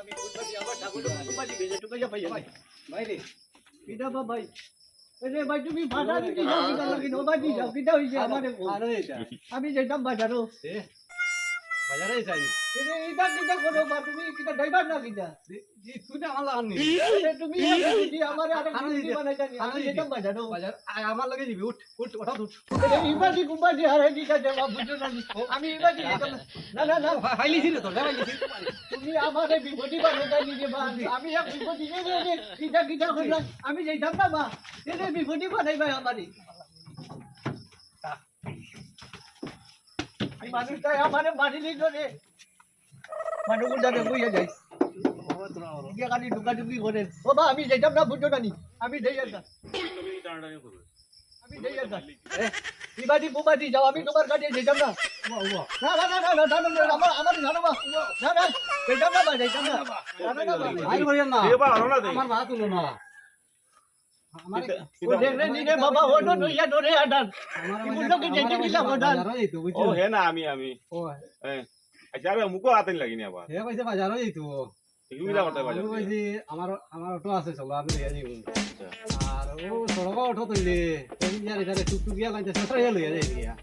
আমি কোনবাদি আমার ঠাকুর কোনবাদি বেজে তো কইয়া পাইয়া ভাই রে কিডা ভাই এরে ভাই তুমি ভাড়া দিতে যাও কিডা লাগি নো ভাই যাও কিডা হইছে আমারে আরে এটা আমি যেতাম বাজারও বাজারে যাই এরে এটা কিডা করো বা তুমি কিডা ড্রাইভার না কিডা জি তুমি আমার লাগানি তুমি এসে আমারে আরে কি বানাই জানি আমি যেতাম বাজারও বাজার আমার লাগে দিবি উঠ উঠ ওঠা উঠ এরে ইবাদি কুবাদি আরে দিটা দেবা বুঝো না আমি ইবাদি না না না ফাইলিছি রে তো ফাইলিছি তুমি আমারে বিপদি বানাই জানি রে বা আমি এক বিপদি রে কিডা কিডা কইলা আমি যেতাম না বা এরে বিপদি বানাই ভাই আমারে মানুষটা আমারে মারিলি ধরে মানুষটা বইয়া যাই গিয়ে খালি ঢুকাঢুকি করেন ও বা আমি যেতাম না বুঝো না নি আমি দেই একটা আমি দেই একটা বিবাদি বুবাদি যাও আমি তোমার কাছে যেতাম না না না না না না না আমার আমার জানো বা না না যেতাম না বা যেতাম না না না ভাই বলেন না আমার মা তুলো না ও দেখলে নিরে বাবা ওটো নইয়া ধরে আডান বুঝলো কি যেতে কিলা বদান ও হে না আমি ও আচ্ছা আরে মুকো আতেন লাগিনি আবার হে কইছে বাজার হইতো এগুলা কথা বাজার আমি কইছি আমার অটো আছে চলো আমি লইয়া যাই আর ও সড়ক অটো তইলে এই যারে যারে টুকটুক গিয়া লাইতে সসরা লইয়া যাই গিয়া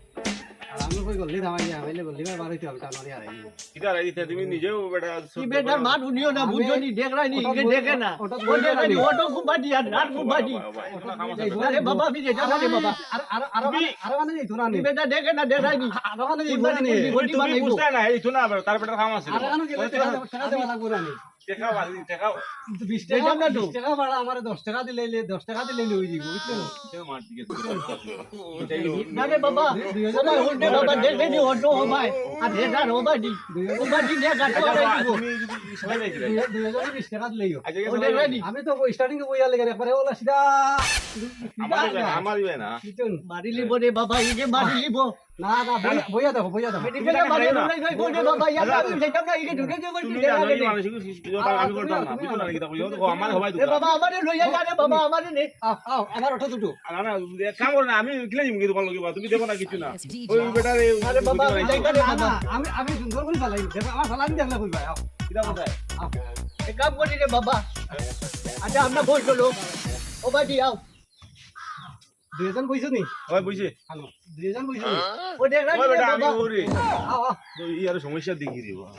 আর আমি কই গল্লি ধামাই যা হইলে গল্লি মা বারইতে হবে তার মারি আর আই কিটা রাইতে তুমি নিজেও বেটা কি বেটার মান উনিও না বুঝো নি দেখ রাই নি ইকে দেখে না ও দেখে নি অটো খুব বাজি আর নাট খুব বাজি আরে বাবা আমি যেটা বলি বাবা আর মানে যাইতো না নি বেটা দেখে না দেখ রাই নি আর মানে যাইতো না নি তুমি বুঝতে না এই তো না তার বেটা কাম আছে আর মানে গেলে টাকা দেওয়া লাগবে না নি টাকা বাজি টাকা 20 টাকা না 20 টাকা ভাড়া আমারে 10 টাকা দিলে 10 টাকা দিলে হই যাবে বুঝছো সে মার দিকে না রে বাবা বাবা উল্টে বাবা দেখে নি অটো ও ভাই আর হেডার ও বাজি ও বাজি দেখ আর তুমি যদি সবাই যাই 2020 টাকা দিলেও ও দেখ রাই নি আমি তো স্টার্টিং এ বইয়া লাগে একবারে ওলা সিধা আমার ইবে না মারিলি বলে বাবা ইকে মারিলি বো না না বইয়া দেখো মেডিকেলে মারি নাই ভাই বলে বাবা ইয়া আমি যেতাম না ইকে ঢুকে যে বলছি আমি করতাম না বুঝো না কিটা কইও তো আমার হবাই এ বাবা আমারে লইয়া যা রে বাবা আমারে নে আও আমার অটো দুটো না না কাম করো না আমি কিলা জিম কি দোকান লগিবা তুমি দেখো না কিছু না ওই বেটা রে আরে বাবা আমি যাইতা রে বাবা আমি সুন্দর করে চালাই দেখো আমার চালাই দেখলে কইবা আও কিটা কোথায় এ কাম করি রে বাবা আচ্ছা আমরা বই চলো ও বাজি আও দুইজন বইছো নি ওই বুঝি হ্যালো দুইজন বইছো ও দেখ রাই ওই বেটা আমি বাবা ওরে আও আও তো ই আর সমস্যা দেখি রে বাবা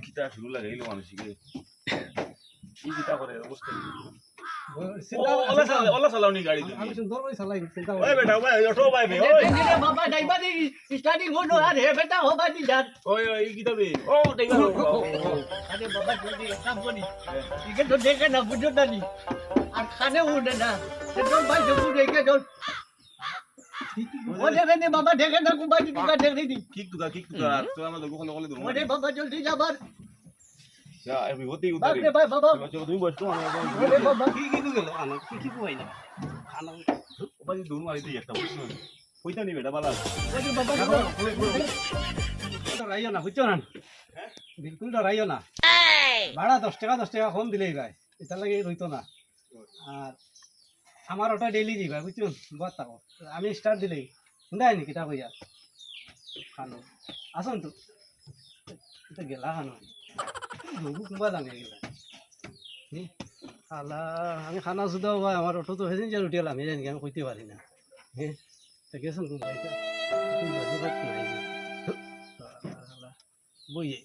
কিটা শুরু লাগাইলো মানুষকে কি কিটা করে অবস্থা ওলা চালাওনি গাড়ি তুমি আমি সুন্দর করে চালাই চিন্তা ওই বেটা ওই অটো ভাই বে ওই দেখি রে বাবা যাইবা দি স্টার্টিং হলো আর হে বেটা ও বাজি যা ওই এই কিটা বে ও টাইগার আরে বাবা জলদি কাম করি ইকে তো দেখে না বুঝো না নি আর খানে উঠে না তো ভাই জবু দেখে চল ও দেখে নে বাবা দেখে না কুবাজি দিকা দেখে দি কিক তুকা তো আমার লোক কোন কোলে ওরে বাবা জলদি যাবার যা আমি হতেই বাপ উতারি রে ভাই বাবা তুমি বসতো ওরে বাবা কি গেল আনা কি কই না আনা ওবাজি দূর মারি দিই একটা বুঝছো কইতা নি বেটা বালা ওরে বাবা রাইও না বুঝছো না বিলকুল রাইও না ভাড়া 10 টাকা কম দিলেই ভাই এটা লাগে রইতো না আর আমার ওটা ডেইলি দিবা বুঝছো বাদ থাকো আমি স্টার্ট দিলেই শুনাই নি কিতা কইয়া খানো আসুন তো এটা গেলা খানো বহু কুম্বা লাগে গেলা খালা আমি খানা শুধাও ভাই আমার অটো তো হেদিন যা উঠিয়ালাম আমি জানি আমি কইতে পারি না হ্যাঁ গেছেন কুম্বা এটা বইয়ে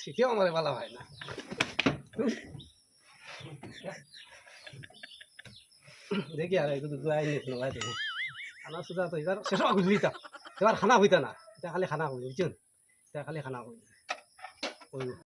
সেটাও আমার ভালো হয় না দেখি আর একটু দুটো আই নিস নয় দেখি খানা সুদা তো এবার শেষ বুঝলি তা এবার খানা হইতা না এটা খালি খানা হইল বুঝছেন এটা খালি খানা হইল